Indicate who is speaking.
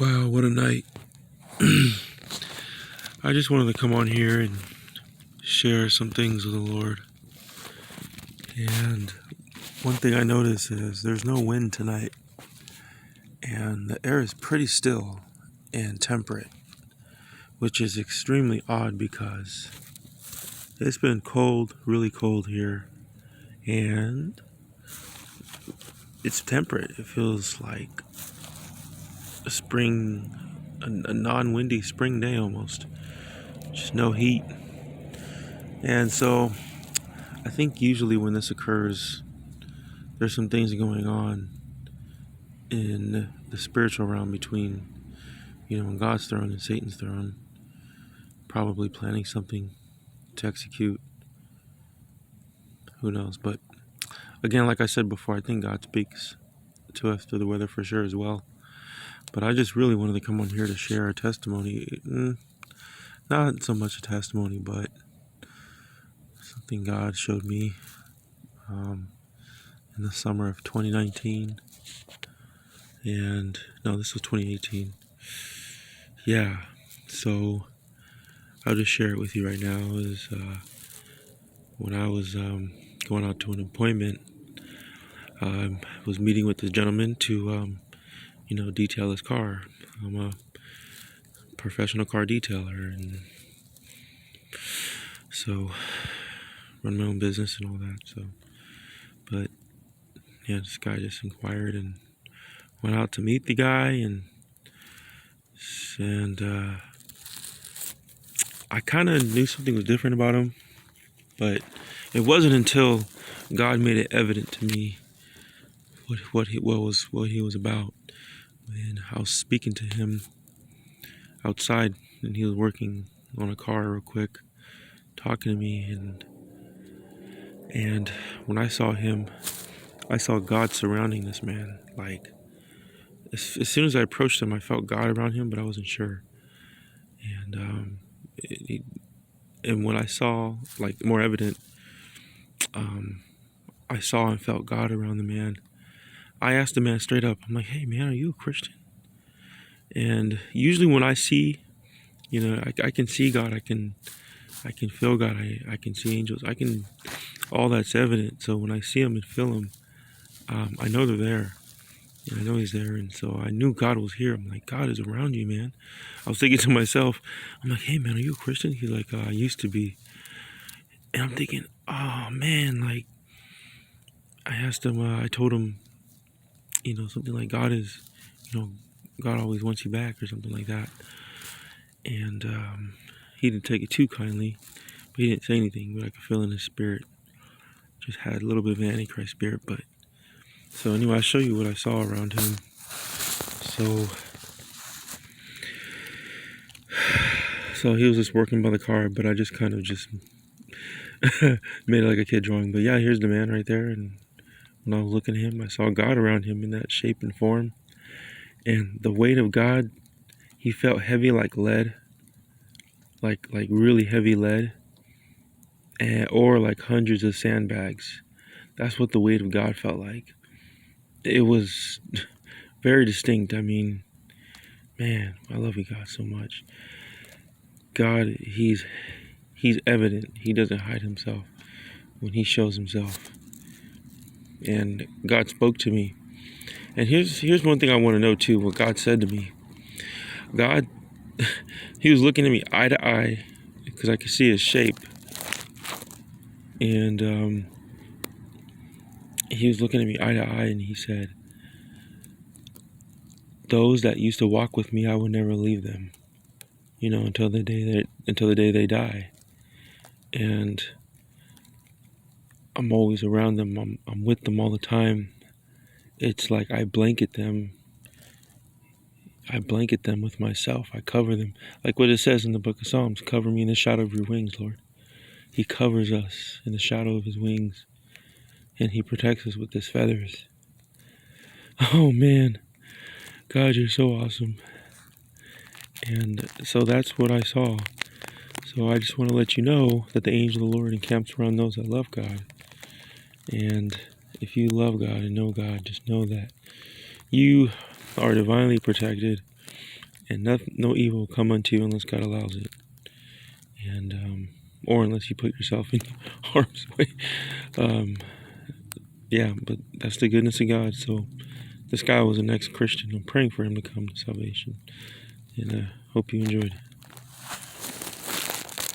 Speaker 1: Wow, what a night. I just wanted to come on here and share some things with the Lord. And one thing I noticed is there's no wind tonight, and the air is pretty still and temperate, which is extremely odd because it's been cold, really cold here, and it's temperate. It feels like a spring, a non-windy spring day almost. Just no heat. And so I think usually when this occurs, there's some things going on in the spiritual realm between, God's throne and Satan's throne, probably planning something to execute. Who knows? But again, like I said before, I think God speaks to us through the weather for sure as well. But I just really wanted to come on here to share a testimony. Not so much a testimony, but something God showed me in the summer of 2019. And no, this was 2018. Yeah, so I'll just share it with you right now. Is when I was going out to an appointment, I was meeting with the gentleman to, detail his car. I'm a professional car detailer, and so run my own business and all that. So, but yeah, this guy just inquired and went out to meet the guy, and I kind of knew something was different about him, but it wasn't until God made it evident to me what he was about. And I was speaking to him outside, and he was working on a car real quick, talking to me, and when I saw him, I saw God surrounding this man. Like as soon as I approached him, I felt God around him, but I wasn't sure. And and when I saw, like, more evident, I saw and felt God around the man. I asked the man straight up, I'm like, "Hey man, are you a Christian?" And usually when I see, I can see God, I can feel God, I can see angels, all that's evident. So when I see him and feel him, I know they're there. And I know he's there. And so I knew God was here. I'm like, God is around you, man. I was thinking to myself, I'm like, "Hey man, are you a Christian?" He's like, "I used to be." And I'm thinking, oh man, like, I told him, something like, God is, God always wants you back or something like that. And he didn't take it too kindly, but he didn't say anything, but I could feel in his spirit. Just had a little bit of an Antichrist spirit. But so anyway, I'll show you what I saw around him. So he was just working by the car, but I just kind of just made it like a kid drawing. But yeah, here's the man right there. And when I was looking at him, I saw God around him in that shape and form. And the weight of God, he felt heavy like lead, like really heavy lead, or like hundreds of sandbags. That's what the weight of God felt like. It was very distinct. I mean, man, I love you, God, so much. God, he's evident. He doesn't hide himself when he shows himself. And God spoke to me. And here's one thing I want to know too, what God said to me. God, he was looking at me eye to eye because I could see his shape. And he was looking at me eye to eye, and he said, "Those that used to walk with me, I will never leave them, until the day they die. And I'm always around them. I'm with them all the time. It's like I blanket them. I blanket them with myself. I cover them. Like what it says in the book of Psalms, cover me in the shadow of your wings, Lord." He covers us in the shadow of his wings, and he protects us with his feathers. Oh man, God, you're so awesome. And so that's what I saw. So I just want to let you know that the angel of the Lord encamps around those that love God. And if you love God and know God, just know that you are divinely protected. and no evil will come unto you unless God allows it, and or unless you put yourself in harm's way. Yeah, but that's the goodness of God. So this guy was an ex-Christian. I'm praying for him to come to salvation, and I hope you enjoyed it.